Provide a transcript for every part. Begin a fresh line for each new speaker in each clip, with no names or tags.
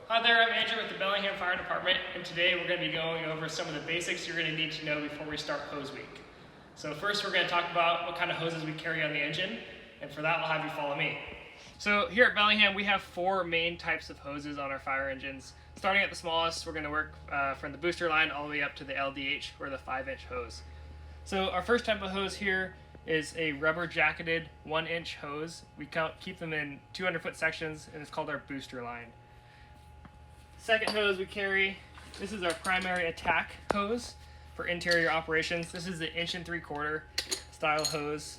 Hi there, I'm Andrew with the Bellingham Fire Department, and today we're going to be going over some of the basics you're going to need to know before we start hose week. So first we're going to talk about what kind of hoses we carry on the engine, and for that I'll have you follow me. So here at Bellingham we have four main types of hoses on our fire engines. Starting at the smallest, we're going to work from the booster line all the way up to the LDH, or the 5-inch hose. So our first type of hose here is a rubber jacketed 1-inch hose. We keep them in 200-foot sections, and it's called our booster line. Second hose we carry, this is our primary attack hose for interior operations. This is the 1 3/4 style hose.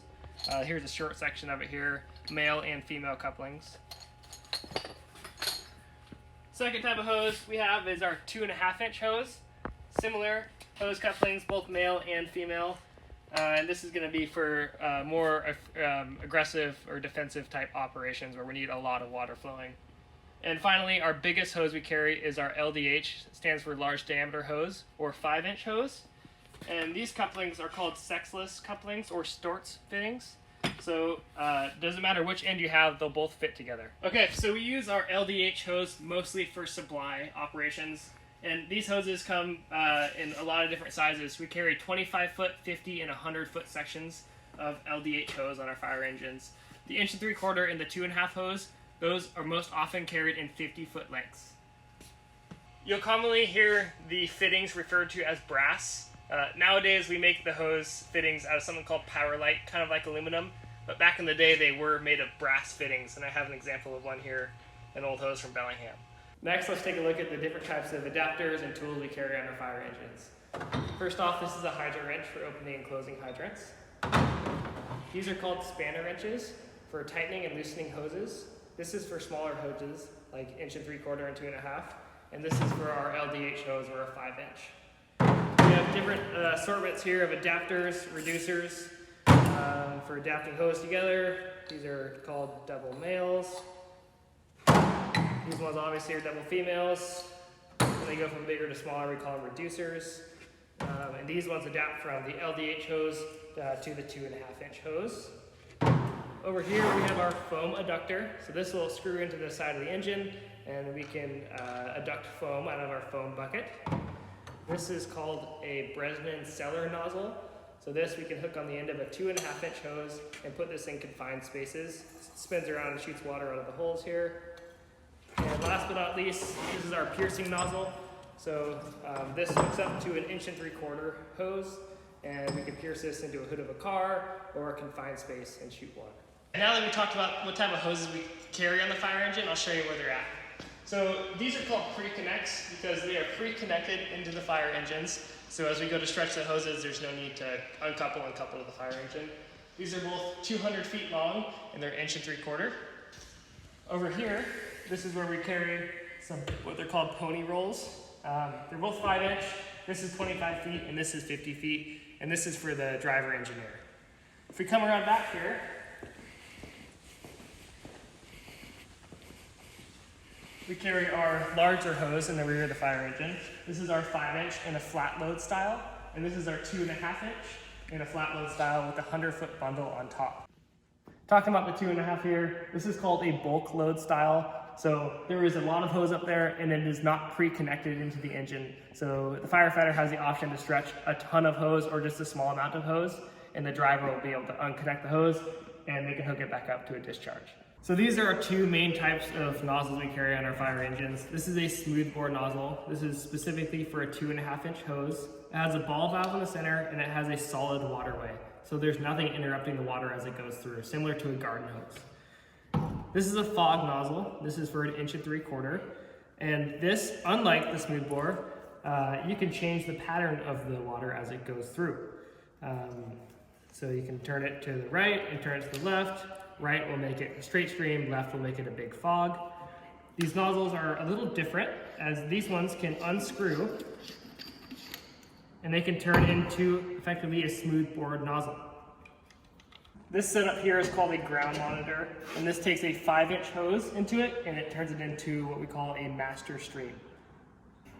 Here's a short section of it here, male and female couplings. Second type of hose we have is our 2.5-inch hose. Similar hose couplings, both male and female. And this is going to be for more aggressive or defensive type operations where we need a lot of water flowing. And finally, our biggest hose we carry is our LDH, stands for large diameter hose, or 5-inch hose. And these couplings are called sexless couplings or Storz fittings. So doesn't matter which end you have, they'll both fit together. Okay, so we use our LDH hose mostly for supply operations. And these hoses come in a lot of different sizes. We carry 25-foot, 50, and 100-foot sections of LDH hose on our fire engines. The 1 3/4 and the 2.5 hose, those are most often carried in 50-foot lengths. You'll commonly hear the fittings referred to as brass. Nowadays we make the hose fittings out of something called Powerlite, kind of like aluminum, but back in the day they were made of brass fittings, and I have an example of one here, an old hose from Bellingham. Next, let's take a look at the different types of adapters and tools we carry on our fire engines. First off, this is a hydrant wrench for opening and closing hydrants. These are called spanner wrenches for tightening and loosening hoses. This is for smaller hoses, like 1 3/4 and 2.5, and this is for our LDH hose, or a 5-inch. We have different assortments here of adapters, reducers, for adapting hose together. These are called double males. These ones obviously are double females. When they go from bigger to smaller, we call them reducers. And these ones adapt from the LDH hose to the 2.5-inch hose. Over here we have our foam adductor. So this will screw into the side of the engine, and we can adduct foam out of our foam bucket. This is called a Bresnan cellar nozzle. So this we can hook on the end of a 2.5-inch hose and put this in confined spaces. It spins around and shoots water out of the holes here. And last but not least, this is our piercing nozzle. So this hooks up to an 1 3/4 hose, and we can pierce this into a hood of a car or a confined space and shoot water. Now that we talked about what type of hoses we carry on the fire engine, I'll show you where they're at. So these are called pre-connects because they are pre-connected into the fire engines. So as we go to stretch the hoses, there's no need to uncouple and couple to the fire engine. These are both 200 feet long, and they're 1 3/4. Over here, this is where we carry some what they're called pony rolls. They're both 5-inch. This is 25 feet, and this is 50 feet, and this is for the driver engineer. If we come around back here, we carry our larger hose in the rear of the fire engine. This is our 5-inch in a flat load style, and this is our 2.5-inch in a flat load style with a 100-foot bundle on top. Talking about the 2.5 here, this is called a bulk load style. So there is a lot of hose up there, and it is not pre-connected into the engine. So the firefighter has the option to stretch a ton of hose or just a small amount of hose, and the driver will be able to unconnect the hose, and they can hook it back up to a discharge. So these are our two main types of nozzles we carry on our fire engines. This is a smoothbore nozzle. This is specifically for a 2.5-inch hose. It has a ball valve in the center, and it has a solid waterway. So there's nothing interrupting the water as it goes through, similar to a garden hose. This is a fog nozzle. This is for an 1 3/4. And this, unlike the smoothbore, you can change the pattern of the water as it goes through. So you can turn it to the right and turn it to the left. Right will make it a straight stream, left will make it a big fog. These nozzles are a little different, as these ones can unscrew and they can turn into effectively a smoothbore nozzle. This setup here is called a ground monitor, and this takes a 5-inch hose into it and it turns it into what we call a master stream.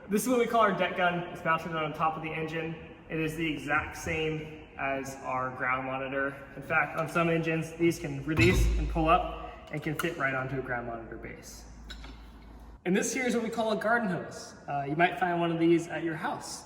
This is what we call our deck gun. It's mounted on top of the engine. It is the exact same as our ground monitor. In fact, on some engines, these can release and pull up and can fit right onto a ground monitor base. And this here is what we call a garden hose. You might find one of these at your house.